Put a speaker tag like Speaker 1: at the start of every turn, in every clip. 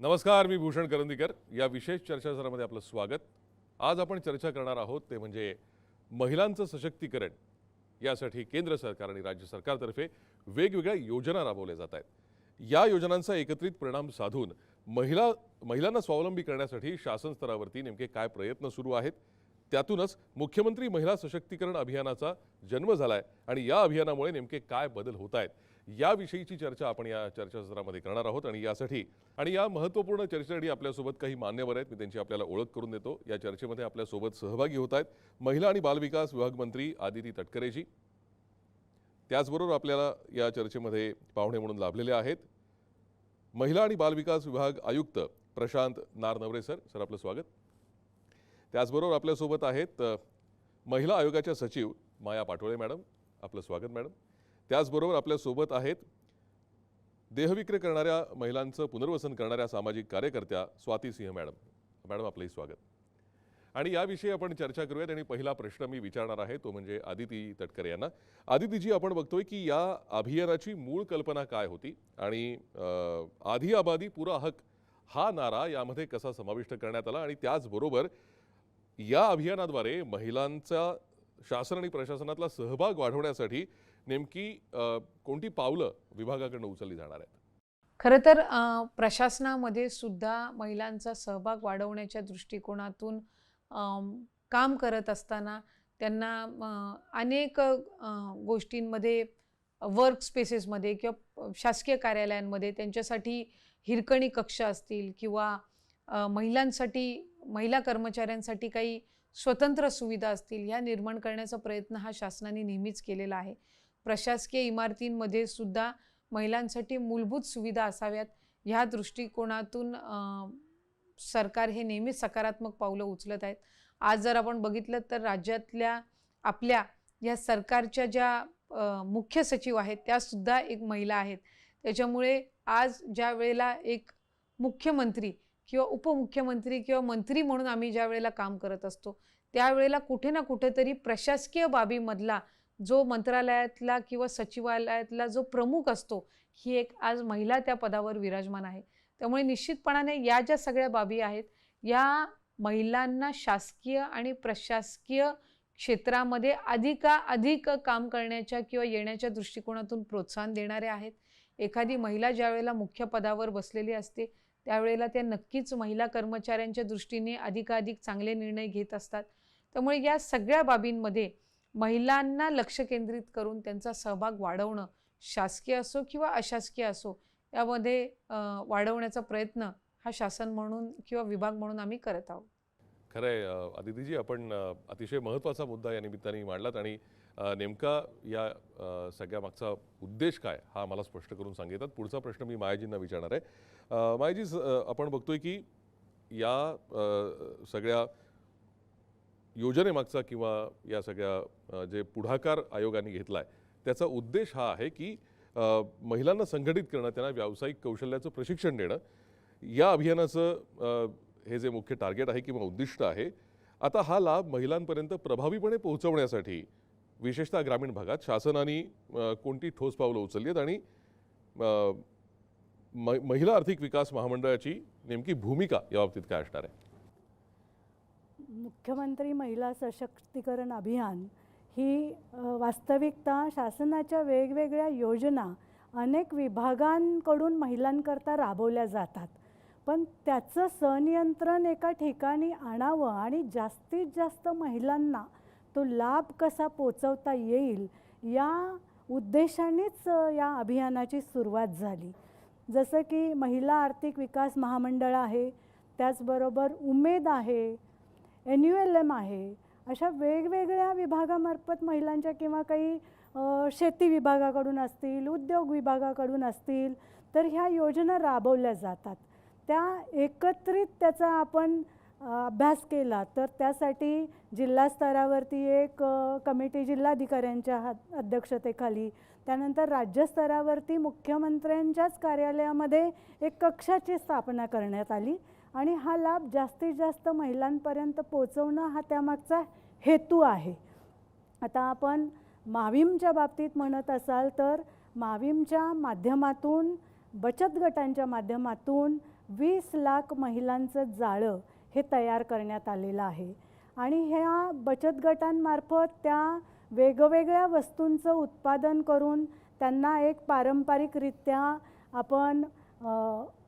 Speaker 1: नमस्कार, मी भूषण करंदीकर. या विशेष चर्चासत्रामध्ये आपलं स्वागत. आज आपण चर्चा करणार आहोत ते म्हणजे महिलांचं सशक्तीकरण. यासाठी केंद्र सरकार आणि राज्य सरकारतर्फे वेगवेगळ्या योजना राबवल्या जात आहेत. या योजनांचा एकत्रित परिणाम साधून महिलांना स्वावलंबी करण्यासाठी शासन स्तरावरती नेमके काय प्रयत्न सुरू आहेत, त्यातूनच मुख्यमंत्री महिला सशक्तीकरण अभियानाचा जन्म झालाय आणि या अभियानामुळे नेमके काय बदल होत आहेत याविषयीची चर्चा आपण या चर्चासत्रामध्ये करणार आहोत. आणि या महत्त्वपूर्ण चर्चेसाठी आपल्यासोबत काही मान्यवर आहेत. मी त्यांची आपल्याला ओळख करून देतो. या चर्चेमध्ये आपल्यासोबत सहभागी होत आहेत महिला आणि बालविकास विभाग मंत्री आदिती तटकरेजी. त्याचबरोबर आपल्याला या चर्चेमध्ये पाहुणे म्हणून लाभलेले आहेत महिला आणि बालविकास विभाग आयुक्त प्रशांत नारनवरे सर. सर, आपलं स्वागत. त्याचबरोबर आपल्यासोबत आहेत महिला आयोगाच्या सचिव माया पाटोळे मॅडम. आपलं स्वागत मॅडम. त्याचबरोबर आपल्यासोबत आहेत देहविक्रय करणाऱ्या महिलांचं पुनर्वसन करणाऱ्या सामाजिक कार्यकर्त्या स्वाती सिंह मॅडम. मॅडम, आपलंही स्वागत. आणि याविषयी आपण चर्चा करूयात. आणि पहिला प्रश्न मी विचारणार आहे तो म्हणजे आदिती तटकरे यांना. आदितीजी, आपण बघतोय की या अभियानाची मूळ कल्पना काय होती आणि आधी आबादी पुरा हक हा नारा यामध्ये कसा समाविष्ट करण्यात आला आणि त्याचबरोबर या अभियानाद्वारे महिलांचा शासन आणि प्रशासनातला सहभाग वाढवण्यासाठी नेमकी कोणती पावलं विभागाकडून उचलली जाणार आहेत?
Speaker 2: खरं तर प्रशासनामध्ये सुद्धा महिलांचा सहभाग वाढवण्याच्या दृष्टिकोनातून काम करत असताना त्यांना अनेक गोष्टींमध्ये वर्क स्पेसेसमध्ये किंवा शासकीय कार्यालयांमध्ये त्यांच्यासाठी हिरकणी कक्ष असतील किंवा महिला कर्मचाऱ्यांसाठी काही स्वतंत्र सुविधा असतील, ह्या निर्माण करण्याचा प्रयत्न हा शासनाने नेहमीच केलेला आहे. प्रशासकीय इमारतींमध्ये सुद्धा महिलांसाठी मूलभूत सुविधा असाव्यात ह्या दृष्टिकोनातून सरकार हे नेहमीच सकारात्मक पावलं उचलत आहेत. आज जर आपण बघितलं तर राज्यातल्या आपल्या या सरकारच्या ज्या मुख्य सचिव आहेत त्यासुद्धा एक महिला आहेत. त्याच्यामुळे आज ज्या वेळेला एक मुख्यमंत्री किंवा उपमुख्यमंत्री किंवा मंत्री म्हणून आम्ही ज्या वेळेला काम करत असतो त्यावेळेला कुठे ना कुठेतरी प्रशासकीय बाबीमधला जो मंत्रालयातला किंवा सचिवालयातला जो प्रमुख असतो ही एक आज महिला त्या पदावर विराजमान आहे. त्यामुळे निश्चितपणाने या ज्या सगळ्या बाबी आहेत या महिलांना शासकीय आणि प्रशासकीय क्षेत्रामध्ये अधिक काम करण्याच्या किंवा येण्याच्या दृष्टिकोनातून प्रोत्साहन देणारे आहेत. एखादी महिला ज्या वेळेला मुख्य पदावर बसलेली असते त्यावेळेला त्या नक्कीच महिला कर्मचाऱ्यांच्या दृष्टीने अधिकाधिक चांगले निर्णय घेत असतात. त्यामुळे या सगळ्या बाबींमध्ये महिलांना लक्ष केंद्रित करून त्यांचा सहभाग वाढवणं, शासकीय असो किंवा अशासकीय असो, यामध्ये वाढवण्याचा प्रयत्न हा शासन म्हणून किंवा विभाग म्हणून आम्ही करत आहोत.
Speaker 1: खरं आहे आदितीजी, आपण अतिशय महत्त्वाचा मुद्दा या निमित्ताने मांडलात आणि नेमका या सगळ्या मागचा उद्देश काय हा मला स्पष्ट करून सांगितलं. पुढचा प्रश्न मी मायाजींना विचारणार आहे. मायाजी, आपण बघतोय की या सगळ्या योजनेमागचा किंवा या सगळ्या जे पुढाकार आयोगाने घेतला आहे त्याचा उद्देश हा आहे की महिलांना संघटित करणं, त्यांना व्यावसायिक कौशल्याचं प्रशिक्षण देणं. या अभियानाचं हे जे मुख्य टार्गेट आहे किंवा उद्दिष्ट आहे. आता हा लाभ महिलांपर्यंत प्रभावीपणे पोहोचवण्यासाठी विशेषतः ग्रामीण भागात शासनाने कोणती ठोस पावलं उचलली आहेत आणि महिला आर्थिक विकास महामंडळाची नेमकी भूमिका याबाबतीत काय असणार आहे?
Speaker 3: मुख्यमंत्री महिला सशक्तीकरण अभियान ही वास्तविकता शासनाच्या वेगवेगळ्या योजना अनेक विभागांकडून महिलांकरता राबवल्या जातात. पण त्याचं संनियंत्रण एका ठिकाणी आणावं आणि जास्तीत जास्त महिलांना तो लाभ कसा पोचवता येईल या उद्देशानेच या अभियानाची सुरुवात झाली. जसं की महिला आर्थिक विकास महामंडळ आहे, त्याचबरोबर उमेद आहे, NULM आहे. अशा वेगवेगळ्या विभागामार्फत महिलांच्या किंवा काही शेती विभागाकडून असतील, उद्योग विभागाकडून असतील, तर ह्या योजना राबवल्या जातात. त्या एकत्रित त्याचा आपण अभ्यास केला तर त्यासाठी जिल्हा स्तरावरती एक कमिटी जिल्हाधिकाऱ्यांच्या अध्यक्षतेखाली, त्यानंतर राज्यस्तरावरती मुख्यमंत्र्यांच्याच कार्यालयामध्ये एक कक्षाची स्थापना करण्यात आली आणि हा लाभ जास्तीत जास्त महिलांपर्यंत पोहोचवणं हा त्यामागचा हेतू आहे. आता आपण माविमच्या बाबतीत म्हणत असाल तर माविमच्या माध्यमातून, बचत गटांच्या माध्यमातून 20 लाख महिलांचं जाळं हे तयार करण्यात आलेलं आहे. आणि ह्या बचत गटांमार्फत त्या वेगवेगळ्या वस्तूंचं उत्पादन करून त्यांना एक पारंपरिकरित्या आपण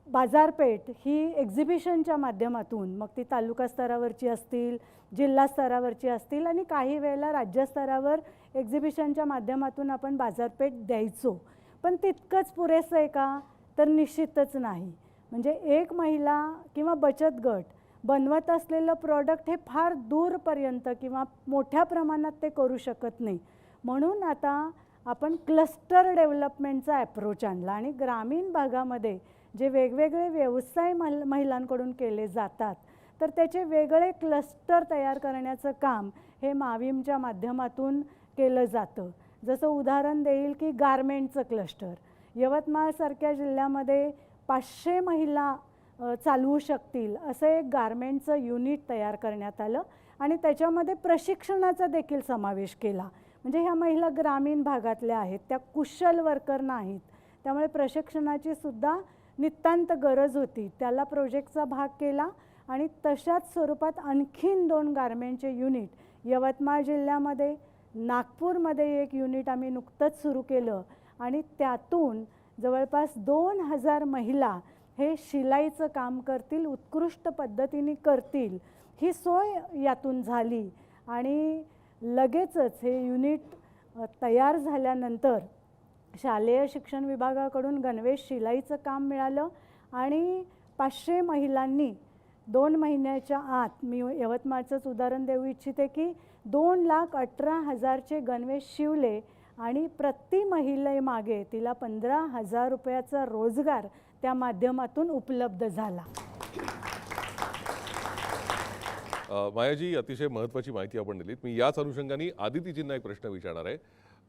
Speaker 3: बाजारपेठ ही एक्झिबिशनच्या माध्यमातून, मग ती तालुका स्तरावरची असतील, जिल्हा स्तरावरची असतील आणि काही वेळेला राज्यस्तरावर एक्झिबिशनच्या माध्यमातून आपण बाजारपेठ द्यायचो. पण तितकंच पुरेसं आहे का? तर निश्चितच नाही. म्हणजे एक महिला किंवा बचत गट बनवत असलेलं प्रॉडक्ट हे फार दूरपर्यंत किंवा मोठ्या प्रमाणात ते करू शकत नाही. म्हणून आता आपण क्लस्टर डेव्हलपमेंटचा ॲप्रोच आणला आणि ग्रामीण भागामध्ये जे वेगवेगळे व्यवसाय महिलांकडून केले जातात तर त्याचे वेगळे क्लस्टर तयार करण्याचं काम हे माविमच्या माध्यमातून केलं जातं. जसं उदाहरण देईल की गारमेंटचं क्लस्टर यवतमाळसारख्या जिल्ह्यामध्ये 500 महिला चालवू शकतील असं एक गारमेंटचं युनिट तयार करण्यात आलं आणि त्याच्यामध्ये प्रशिक्षणाचा देखील समावेश केला. म्हणजे ह्या महिला ग्रामीण भागातल्या आहेत, त्या कुशल वर्कर नाहीत, त्यामुळे प्रशिक्षणाची सुद्धा नितांत गरज होती. त्याला प्रोजेक्टचा भाग केला आणि तशाच स्वरूपात आणखीन 2 गारमेंटचे युनिट यवतमाळ जिल्ह्यामध्ये, नागपूरमध्ये एक युनिट आम्ही नुकतंच सुरू केलं आणि त्यातून जवळपास 2000 महिला हे शिलाईचं काम करतील, उत्कृष्ट पद्धतीने करतील, ही सोय यातून झाली. आणि लगेचच हे युनिट तयार झाल्यानंतर शालेय शिक्षण विभागाकडून गणवेश शिलाईचं काम मिळालं आणि 500 महिलांनी 2 महिन्याच्या आत, मी यवतमाळचंच उदाहरण देऊ इच्छिते की 2,18,000चे गणवेश शिवले आणि प्रति महिलेमागे तिला 15,000 रुपयाचा रोजगार त्या माध्यमातून उपलब्ध झाला.
Speaker 1: मायाजी, अतिशय महत्त्वाची माहिती आपण दिलीत. मी याच अनुषंगाने आदितीजींना एक प्रश्न विचारणार आहे.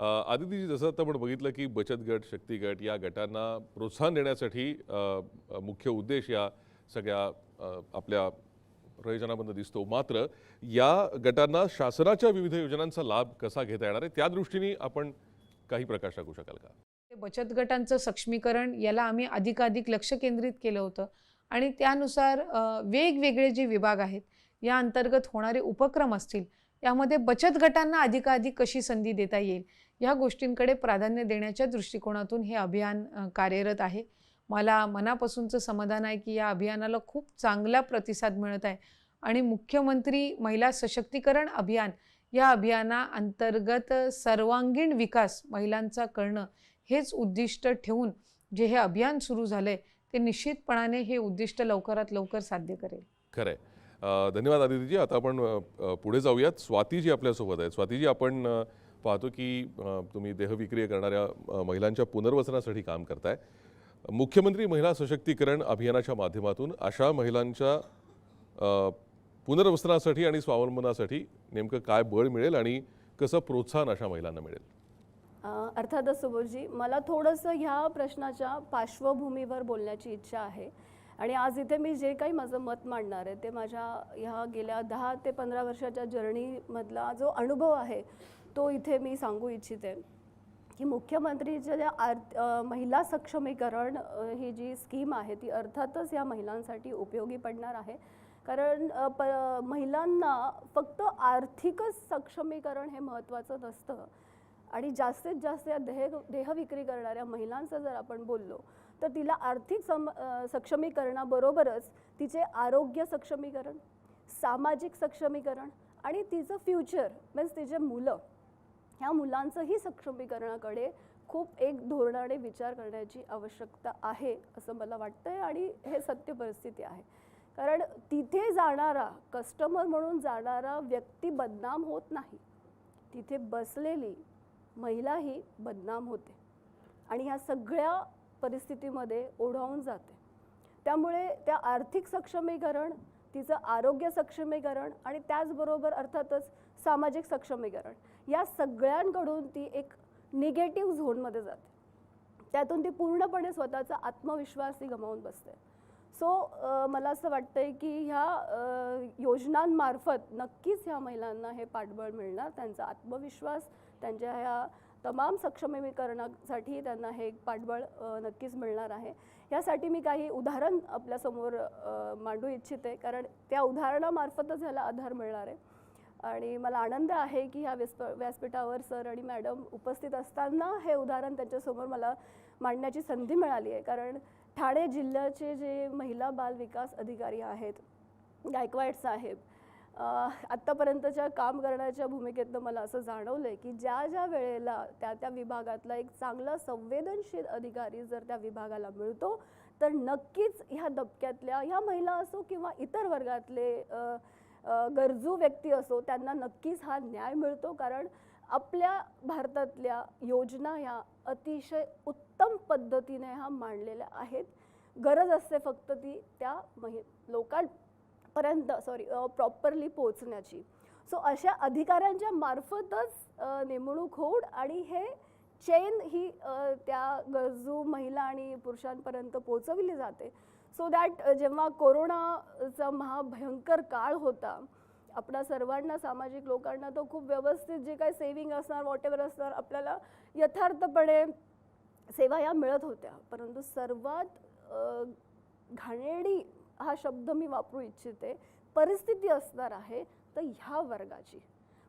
Speaker 1: आदितीजी, जसं आता आपण बघितलं की बचत गट, शक्ती गट या गटांना प्रोत्साहन देण्यासाठी मुख्य उद्देश या सगळ्या आपल्या प्रयोजनाबद्दल दिसतो. मात्र या गटांना शासनाच्या विविध योजनांचा लाभ कसा घेता येणार आहे, त्या दृष्टीने आपण काही प्रकाश टाकू शकाल का?
Speaker 2: बचत गटांचं सक्षमीकरण याला आम्ही अधिकाधिक लक्ष केंद्रित केलं होतं आणि त्यानुसार वेगवेगळे जे विभाग आहेत या अंतर्गत होणारे उपक्रम असतील, यामध्ये बचत गटांना अधिकाधिक कशी संधी देता येईल या गोष्टींकडे प्राधान्य देण्याच्या दृष्टिकोनातून हे अभियान कार्यरत आहे. मला मनापासूनचं समाधान आहे की या अभियानाला खूप चांगला प्रतिसाद मिळत आहे आणि मुख्यमंत्री महिला सशक्तीकरण अभियान या अभियानाअंतर्गत सर्वांगीण विकास महिलांचा करणं हेच उद्दिष्ट ठेवून जे हे अभियान सुरू झालंय ते निश्चितपणाने हे उद्दिष्ट लवकरात लवकर साध्य करेल.
Speaker 1: खरंय. धन्यवाद आदितीजी. आता आपण पुढे जाऊयात. स्वातीजी आपल्यासोबत आहेत. स्वातीजी, आपण पाहतो की तुम्ही देहविक्री करणाऱ्या महिलांच्या पुनर्वसनासाठी काम करताय. मुख्यमंत्री महिला सशक्तीकरण अभियानाच्या माध्यमातून अशा महिलांच्या पुनर्वसनासाठी आणि स्वावलंबनासाठी नेमकं काय बळ मिळेल आणि कसं प्रोत्साहन अशा महिलांना मिळेल?
Speaker 4: अर्थातच सुबोधजी, मला थोडंसं ह्या प्रश्नाच्या पार्श्वभूमीवर बोलण्याची इच्छा आहे आणि आज इथे मी जे काही माझं मत मांडणार आहे ते माझ्या ह्या गेल्या 10 ते 15 वर्षाच्या जर्नीमधला जो अनुभव आहे तो इथे मी सांगू इच्छिते की मुख्यमंत्रीच्या ज्या महिला सक्षमीकरण ही जी स्कीम आहे ती अर्थातच या महिलांसाठी उपयोगी पडणार आहे. कारण महिलांना फक्त आर्थिकच सक्षमीकरण हे महत्त्वाचं नसतं आणि जास्तीत जास्त या देहविक्री करणाऱ्या महिलांचं जर आपण बोललो तर तिला आर्थिक सक्षमीकरणाबरोबरच तिचे आरोग्य सक्षमीकरण, सामाजिक सक्षमीकरण आणि तिचं फ्युचर मीन्स तिचे मुलं, ह्या मुलांचंही सक्षमीकरणाकडे खूप एक धोरणाने विचार करण्याची आवश्यकता आहे असं मला वाटतंय आणि हे सत्य परिस्थिती आहे. कारण तिथे जाणारा कस्टमर म्हणून जाणारा व्यक्ती बदनाम होत नाही, तिथे बसलेली महिलाही बदनाम होते आणि ह्या सगळ्या परिस्थितीमध्ये ओढावून जाते. त्यामुळे त्या आर्थिक सक्षमीकरण, तिचं आरोग्य सक्षमीकरण आणि त्याचबरोबर अर्थातच सामाजिक सक्षमीकरण या सगळ्यांकडून ती एक निगेटिव्ह झोनमध्ये जाते. त्यातून ती पूर्णपणे स्वतःचा आत्मविश्वास ती गमावून बसते. सो मला असं वाटतंय की ह्या योजनांमार्फत नक्कीच ह्या महिलांना हे पाठबळ मिळणार, त्यांचा आत्मविश्वास, त्यांच्या ह्या तमाम सक्षमीकरणासाठी त्यांना हे एक पाठबळ नक्कीच मिळणार आहे. यासाठी मी काही उदाहरण आपल्यासमोर मांडू इच्छिते, कारण त्या उदाहरणामार्फतच ह्याला आधार मिळणार आहे. आणि मला आनंद आहे की ह्या व्यासपीठावर सर आणि मॅडम उपस्थित असताना हे उदाहरण त्यांच्यासमोर मला मांडण्याची संधी मिळाली आहे. कारण ठाणे जिल्ह्याचे जे महिला बाल विकास अधिकारी आहेत, गायकवाड साहेब, आत्तापर्यंतच्या काम करण्याच्या भूमिकेतनं मला असं जाणवलं आहे की ज्या ज्या वेळेला त्या विभागातला एक चांगला संवेदनशील अधिकारी जर त्या विभागाला मिळतो, तर नक्कीच ह्या दबक्यातल्या ह्या महिला असो किंवा इतर वर्गातले गरजू व्यक्ती असो, त्यांना नक्कीच हा न्याय मिळतो. कारण आपल्या भारतातल्या योजना ह्या अतिशय उत्तम पद्धतीने ह्या मांडलेल्या आहेत. गरज असते फक्त ती त्या लोकांपर्यंत प्रॉपरली पोहोचण्याची. सो अशा अधिकाऱ्यांच्या मार्फतच नेमणूक होऊन आणि हे चेन ही त्या गरजू महिला आणि पुरुषांपर्यंत पोहोचवली जाते. सो दॅट जेव्हा कोरोनाचा महाभयंकर काळ होता, आपल्या सर्वांना, सामाजिक लोकांना तो खूप व्यवस्थित जे काही सेविंग असणार, वॉटेवर असणार, आपल्याला यथार्थपणे सेवा या मिळत होत्या. परंतु सर्वात घाणेरडी हा शब्द मी वापरू इच्छिते, परिस्थिती असणार आहे तर ह्या वर्गाची.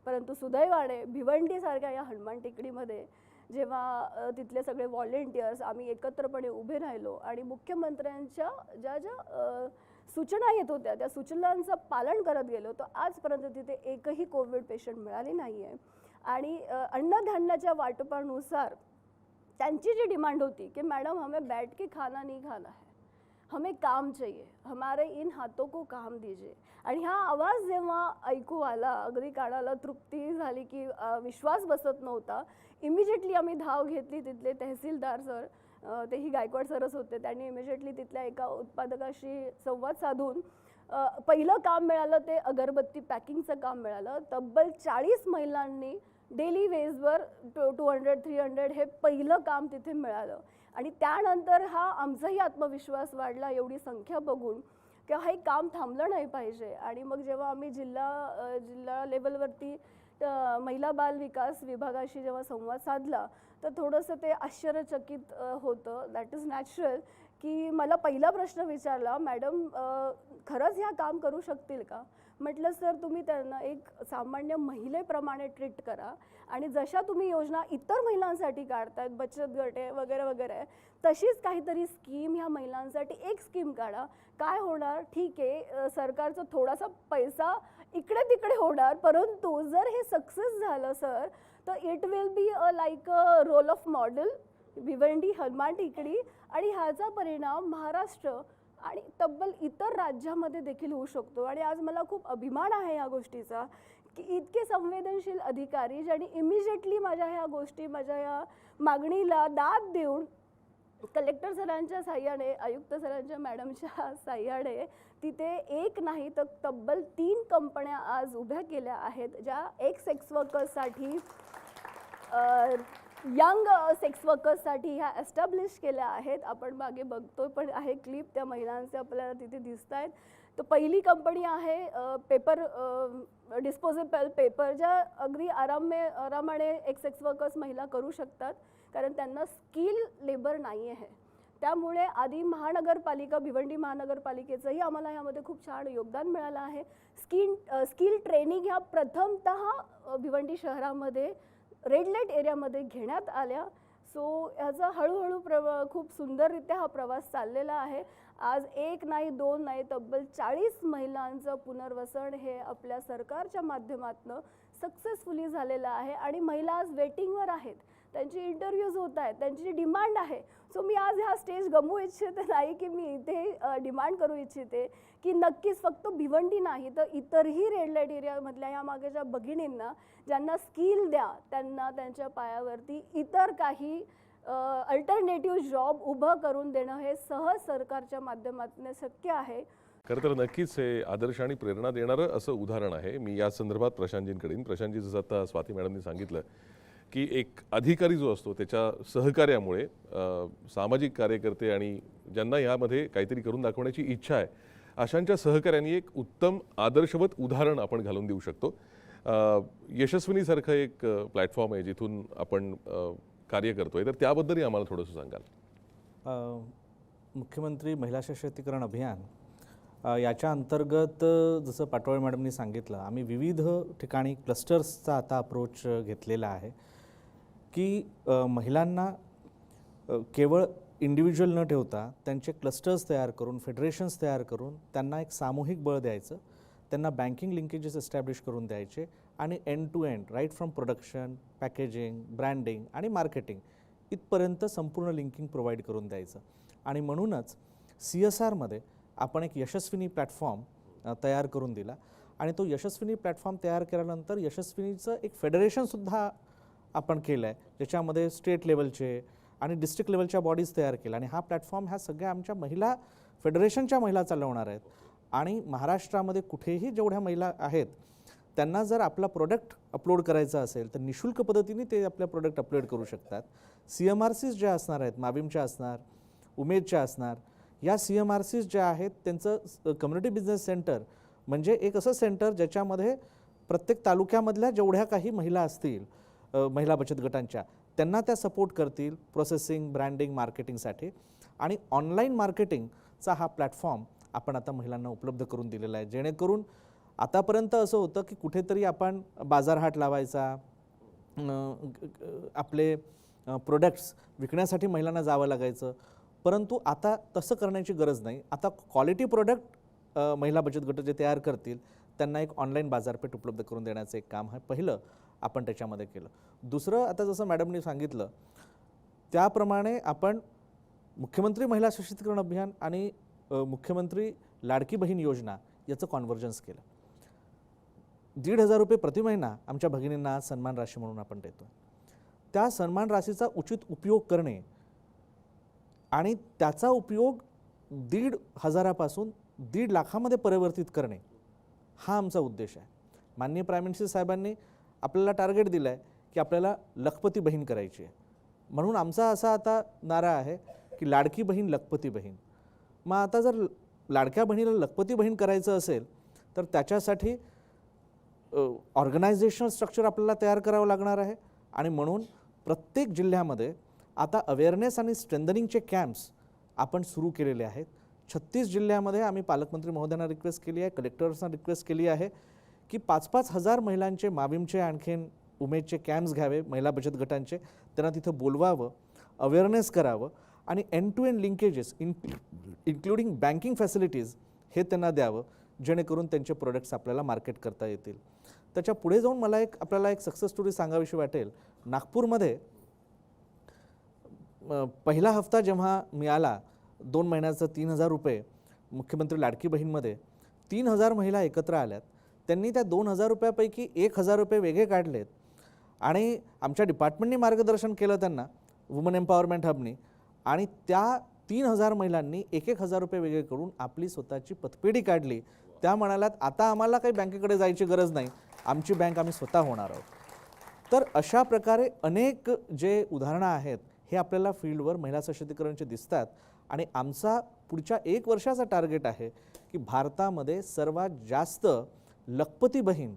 Speaker 4: परंतु सुदैवाने भिवंडीसारख्या या हनुमान टेकडीमध्ये जेव्हा तिथले सगळे व्हॉलेंटियर्स आम्ही एकत्रपणे उभे राहिलो आणि मुख्यमंत्र्यांच्या ज्या ज्या सूचना येत होत्या त्या सूचनांचं पालन करत गेलो, तर आजपर्यंत तिथे एकही कोविड पेशंट मिळाले नाही आहे. आणि अन्नधान्याच्या वाटपानुसार त्यांची जी डिमांड होती की मॅडम हमें बैठ के खाना नहीं खाना है, हमें काम चाहिए, हमारे इन हाथों को काम दीजिए. आणि हा आवाज जेव्हा ऐकू आला, अगदी कानाला तृप्ती झाली की विश्वास बसत नव्हता. इमिजिएटली आम्ही धाव घेतली. तिथले तहसीलदार सर, तेही गायकवाड सरच होते, त्यांनी इमिजिएटली तिथल्या एका उत्पादकाशी संवाद साधून पहिलं काम मिळालं, ते अगरबत्ती पॅकिंगचं काम मिळालं. तब्बल 40 महिलांनी डेली वेजवर 200-300 हे पहिलं काम तिथे मिळालं. आणि त्यानंतर हा आमचाही आत्मविश्वास वाढला एवढी संख्या बघून की हे काम थांबलं नाही पाहिजे. आणि मग जेव्हा आम्ही जिल्हा लेवलवरती महिला बाल विकास विभागाशी जेव्हा संवाद साधला, तर थोडंसं ते आश्चर्यचकित होतं. दॅट इज नॅचरल की मला पहिला प्रश्न विचारला, मॅडम खरंच ह्या काम करू शकतील का? म्हटलं सर, तुम्ही त्यांना एक सामान्य महिलेप्रमाणे ट्रीट करा आणि जशा तुम्ही योजना इतर महिलांसाठी काढतायत, बचत गटे वगैरे वगैरे, तशीच काहीतरी स्कीम ह्या महिलांसाठी एक स्कीम काढा. काय होणार, ठीक आहे, सरकारचा थोडासा पैसा इकडे तिकडे होणार, परंतु जर हे सक्सेस झालं सर, तर it will be like a role of model Bhiwandi, Hanuman Tekdi, आणि ह्याचा परिणाम महाराष्ट्र आणि तब्बल इतर राज्यामध्ये देखील होऊ शकतो. आणि आज मला खूप अभिमान आहे या गोष्टीचा की इतके संवेदनशील अधिकारी ज्यांनी इमिजिएटली माझ्या ह्या गोष्टी, माझ्या या मागणीला दाद देऊन कलेक्टर सरांच्या साह्याने, आयुक्त सरांच्या मॅडमच्या साह्याने तिथे एक नाही तर तब्बल 3 कंपन्या आज उभ्या केल्या आहेत, ज्या एक सेक्स वर्कर्ससाठी, यंग सेक्स वर्कर्ससाठी ह्या एस्टॅब्लिश केल्या आहेत. आपण मागे बघतोय पण आहे क्लिप, त्या महिलांचे आपल्याला तिथे दिसत आहेत. तर पहिली कंपनी आहे पेपर, डिस्पोजेबल पेपर, ज्या अगदी आरामाने एक सेक्स वर्कर्स महिला करू शकतात, कारण त्यांना स्किल लेबर नाही आहे. त्यामुळे आधी महानगरपालिका, भिवंडी महानगरपालिकेचंही आम्हाला यामध्ये खूप छान योगदान मिळालं आहे. स्किल ट्रेनिंग ह्या प्रथमतः भिवंडी शहरामध्ये रेड लाईट एरियामध्ये घेण्यात आल्या. सो ह्याचा हळूहळू खूप सुंदररित्या हा प्रवास चाललेला आहे. आज 1 नाही 2 नाही तब्बल 40 महिलांचं पुनर्वसन हे आपल्या सरकारच्या माध्यमातून सक्सेसफुली झालेलं आहे. आणि महिला आज वेटिंगवर आहेत, त्यांची इंटरव्ह्यूज होत आहेत, त्यांची जी डिमांड आहे. सो मी आज हा स्टेज गमवू इच्छिते नाही की मी इथे डिमांड करू इच्छिते की नक्कीच फक्त भिवंडी नाही तर इतरही रेड लाईट एरियामधल्या ह्या मागेच्या भगिनींना ज्यांना स्किल द्या, त्यांना त्यांच्या पायावरती इतर काही अल्टरनेटिव्ह जॉब उभं करून देणं हे सहज सरकारच्या माध्यमातून शक्य आहे.
Speaker 1: खरं तर नक्कीच हे आदर्श आणि प्रेरणा देणारं असं उदाहरण आहे. मी या संदर्भात प्रशांतजींकडे, प्रशांतजी जसं आता स्वाती मॅडमनी सांगितलं की एक अधिकारी जो असतो त्याच्या सहकार्यामुळे सामाजिक कार्यकर्ते आणि ज्यांना यामध्ये काहीतरी करून दाखवण्याची इच्छा आहे, अशांच्या सहकार्याने एक उत्तम आदर्शवत उदाहरण आपण घालून देऊ शकतो. यशस्विनीसारखं एक प्लॅटफॉर्म आहे जिथून आपण कार्य करतोय, तर त्याबद्दलही आम्हाला थोडंसं सांगाल.
Speaker 5: मुख्यमंत्री महिला सशक्तीकरण अभियान याच्या अंतर्गत जसं पाटोळे मॅडमनी सांगितलं, आम्ही विविध ठिकाणी क्लस्टर्सचा आता अप्रोच घेतलेला आहे की महिलांना केवळ इंडिव्हिज्युअल न ठेवता त्यांचे क्लस्टर्स तयार करून, फेडरेशन्स तयार करून त्यांना एक सामूहिक बळ द्यायचं, त्यांना बँकिंग लिंकेजेस एस्टॅब्लिश करून द्यायचे आणि end to end right from production, packaging, branding आणि मार्केटिंग इथपर्यंत संपूर्ण लिंकिंग प्रोव्हाइड करून द्यायचं. आणि म्हणूनच CSRमध्ये आपण एक यशस्विनी प्लॅटफॉर्म तयार करून दिला आणि तो यशस्विनी प्लॅटफॉर्म तयार केल्यानंतर यशस्विनीचं एक फेडरेशनसुद्धा आपण केलं आहे, ज्याच्यामध्ये स्टेट लेवलचे आणि डिस्ट्रिक्ट लेवलच्या बॉडीज तयार केल्या. आणि हा प्लॅटफॉर्म ह्या सगळ्या आमच्या महिला फेडरेशनच्या महिला चालवणार आहेत. आणि महाराष्ट्रामध्ये कुठेही जेवढ्या महिला आहेत त्यांना जर आपला प्रोडक्ट अपलोड करायचा असेल तर निशुल्क पद्धतीने ते आपल्या प्रोडक्ट अपलोड करू शकतात. CMRCs ज्या असणार आहेत, माविमच्या असणार, उमेदच्या असणार, या CMRCs ज्या आहेत त्यांचं कम्युनिटी बिझनेस सेंटर म्हणजे एक असं सेंटर ज्याच्यामध्ये प्रत्येक तालुक्यामधल्या जेवढ्या काही महिला असतील महिला बचत गटांच्या, त्यांना त्या सपोर्ट करतील प्रोसेसिंग, ब्रँडिंग, मार्केटिंगसाठी. आणि ऑनलाईन मार्केटिंगचा हा प्लॅटफॉर्म आपण आता महिलांना उपलब्ध करून दिलेला आहे, जेणेकरून आतापर्यंत असं होतं की कुठेतरी आपण बाजारहाट लावायचा, आपले प्रोडक्ट्स विकण्यासाठी महिलांना जावं लागायचं, परंतु आता तसं करण्याची गरज नाही. आता क्वालिटी प्रोडक्ट महिला बचत गट जे तयार करतील त्यांना एक ऑनलाईन बाजारपेठ उपलब्ध करून देण्याचं एक काम आहे पहिलं आपण त्याच्यामध्ये केलं. दुसरं, आता जसं मॅडमनी सांगितलं त्याप्रमाणे आपण मुख्यमंत्री महिला सशक्तीकरण अभियान आणि मुख्यमंत्री लाडकी बहीण योजना याचं कॉन्व्हर्जन्स केलं. 1,500 रुपये प्रति महिना आमच्या भगिनींना आज सन्मान राशी म्हणून आपण देतो. त्या सन्मान राशीचा उचित उपयोग करणे आणि त्याचा उपयोग 1,500 पासून 1.5 लाखामध्ये परिवर्तित करणे हा आमचा उद्देश आहे. माननीय प्राईम मिनिस्टर साहेबांनी आपल्याला टार्गेट दिलं आहे की आपल्याला लखपती बहीण करायची आहे. म्हणून आमचा असा आता नारा आहे की लाडकी बहीण लखपती बहीण. मग आता जर लाडक्या बहिणीला लखपती बहीण करायचं असेल तर त्याच्यासाठी ऑर्गनायझेशनल स्ट्रक्चर आपल्याला तयार करावं लागणार आहे. आणि म्हणून प्रत्येक जिल्ह्यामध्ये आता अवेअरनेस आणि स्ट्रेंथनिंगचे कॅम्प्स आपण सुरू केलेले आहेत. 36 जिल्ह्यामध्ये आम्ही पालकमंत्री महोदयांना रिक्वेस्ट केली आहे, कलेक्टर्सना रिक्वेस्ट केली आहे की 5-5 हजार महिलांचे, माविमचे, आणखीन उमेदचे कॅम्प्स घ्यावे, महिला बचत गटांचे, त्यांना तिथं बोलवावं, अवेअरनेस करावं आणि end to end linkages including banking facilities हे त्यांना द्यावं, जेणेकरून त्यांचे प्रोडक्ट्स आपल्याला मार्केट करता येतील. त्याच्या पुढे जाऊन मला आपल्याला एक सक्सेस स्टोरी सांगावीशी वाटेल. नागपूरमध्ये पहिला हप्ता जेव्हा मिळाला 2 महिन्याचं 3,000 रुपये मुख्यमंत्री लाडकी बहीणमध्ये 3,000 महिला एकत्र आल्यात. त्यांनी त्या 2,000 रुपयापैकी 1,000 रुपये वेगळे काढलेत आणि आमच्या डिपार्टमेंटने मार्गदर्शन केलं त्यांना, वुमन एम्पॉवरमेंट हबनी, आणि त्या 3,000 महिलांनी 1,000 रुपये वेगळे करून आपली स्वतःची पतपेढी काढली. त्या म्हणाल्यात आता आम्हाला काही बँकेकडे जायची गरज नाही, आमची बँक आम्ही स्वतः होणार आहोत. तर अशा प्रकारे अनेक जे उदाहरणं आहेत हे आपल्याला फील्डवर महिला सशक्तीकरणचे दिसतात. आणि आमचा पुढच्या 1 वर्षाचा टार्गेट आहे की भारतामध्ये सर्वात जास्त लखपती बहीण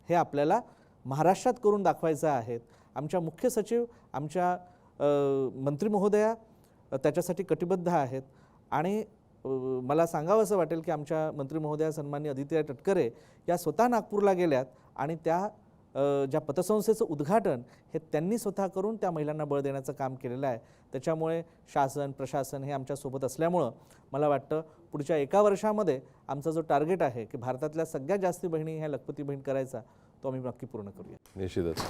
Speaker 5: हे आपल्याला महाराष्ट्रात करून दाखवायचं आहे. आमच्या मुख्य सचिव, आमच्या मंत्री महोदया त्याच्यासाठी कटिबद्ध आहेत. आणि मला सांगावं असं वाटेल की आमच्या मंत्री महोदया सन्माननीय अदिती तटकरे या स्वतः नागपूरला गेल्यात आणि त्या ज्या पतसंस्थेचं उद्घाटन हे त्यांनी स्वतः करून त्या महिलांना बळ देण्याचं काम केलेलं आहे. त्याच्यामुळे शासन, प्रशासन हे आमच्यासोबत असल्यामुळं मला वाटतं पुढच्या 1 वर्षामध्ये आमचा जो टार्गेट आहे की भारतातल्या सगळ्यात जास्त बहिणी ह्या लखपती बहीण करायचा, तो आम्ही नक्की पूर्ण करूया.
Speaker 1: निश्चितच.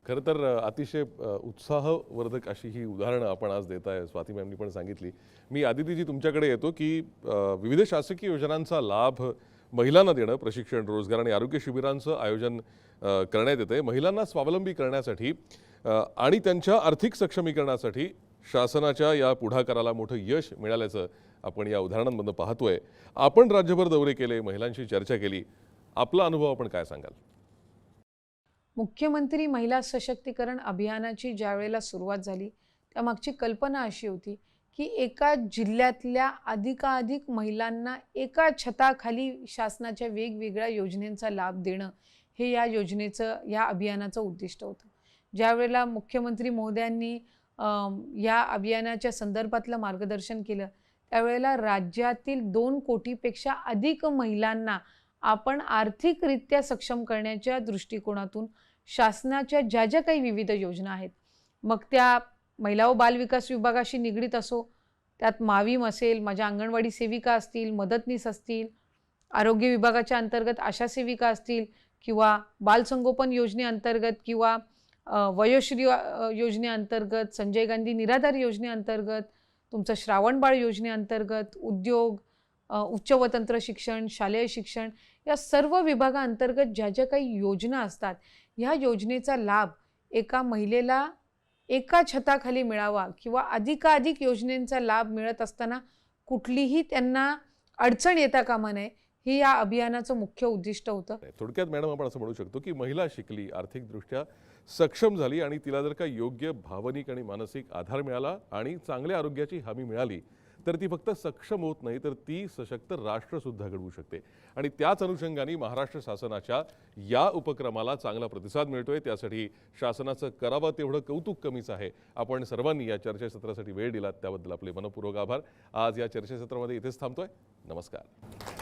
Speaker 1: खरं तर अतिशय उत्साहवर्धक अशी ही उदाहरणं आपण आज देत आहे. स्वाती मॅमनी पण सांगितली. मी आदितीजी तुमच्याकडे येतो की विविध शासकीय योजनांचा लाभ महिलांना देणं, प्रशिक्षण, रोजगार आणि आरोग्य शिबिरांचं आयोजन करण्यात येतं. महिलांना स्वावलंबी करण्यासाठी आणि त्यांच्या आर्थिक सक्षमीकरणासाठी शासनाच्या या पुढाकाराला मोठं यश मिळाल्याचं आपण या उदाहरणांमधून पाहतोय. आपण राज्यभर दौरे केले, महिलांशी चर्चा केली. आपला अनुभव आपण काय सांगाल?
Speaker 2: मुख्यमंत्री महिला सशक्तीकरण अभियानाची ज्या वेळेला सुरुवात झाली त्यामागची कल्पना अशी होती की एका जिल्ह्यातल्या अधिकाधिक महिलांना एका छताखाली शासनाच्या वेगवेगळ्या योजनेचा लाभ देणं हे या योजनेचं, या अभियानाचं उद्दिष्ट होतं. ज्यावेळेला मुख्यमंत्री महोदयांनी या अभियानाच्या संदर्भातलं मार्गदर्शन केलं, त्यावेळेला राज्यातील 2 कोटीपेक्षा अधिक महिलांना आपण आर्थिकरित्या सक्षम करण्याच्या दृष्टिकोनातून शासनाच्या ज्या ज्या काही विविध योजना आहेत, मग त्या महिला व बालविकास विभागाशी निगडीत असो, त्यात माविम असेल, माझ्या अंगणवाडी सेविका असतील, मदतनीस असतील, आरोग्य विभागाच्या अंतर्गत आशा सेविका असतील, किंवा बालसंगोपन योजनेअंतर्गत, किंवा वयोश्री योजनेअंतर्गत, संजय गांधी निराधार योजनेअंतर्गत, तुमचं श्रावणबाळ योजनेअंतर्गत, उद्योग, उच्च व तंत्र शिक्षण, शालेय शिक्षण, या सर्व विभागाअंतर्गत ज्या ज्या काही योजना असतात, ह्या योजनेचा लाभ एका महिलेला एका छताखाली मिळावा किंवा अधिकाधिक योजनेचा लाभ मिळत असताना कुठलीही त्यांना अडचण येता कामा नये, हे या अभियानाचं मुख्य उद्दिष्ट होतं.
Speaker 1: थोडक्यात मॅडम आपण असं म्हणू शकतो की महिला शिकली, आर्थिकदृष्ट्या सक्षम झाली आणि तिला जर का योग्य भावनिक आणि मानसिक आधार मिळाला आणि चांगल्या आरोग्याची हमी मिळाली तर ती फक्त सक्षम होत नाही, तर ती सशक्त राष्ट्रसुद्धा घडवू शकते. आणि त्याच अनुषंगाने महाराष्ट्र शासनाच्या या उपक्रमाला चांगला प्रतिसाद मिळतोय. त्यासाठी शासनाचं करावं तेवढं कौतुक कमीच आहे. आपण सर्वांनी या चर्चासत्रासाठी वेळ दिलात त्याबद्दल आपले मनपूर्वक आभार. आज या चर्चासत्रामध्ये इथेच थांबतोय. नमस्कार.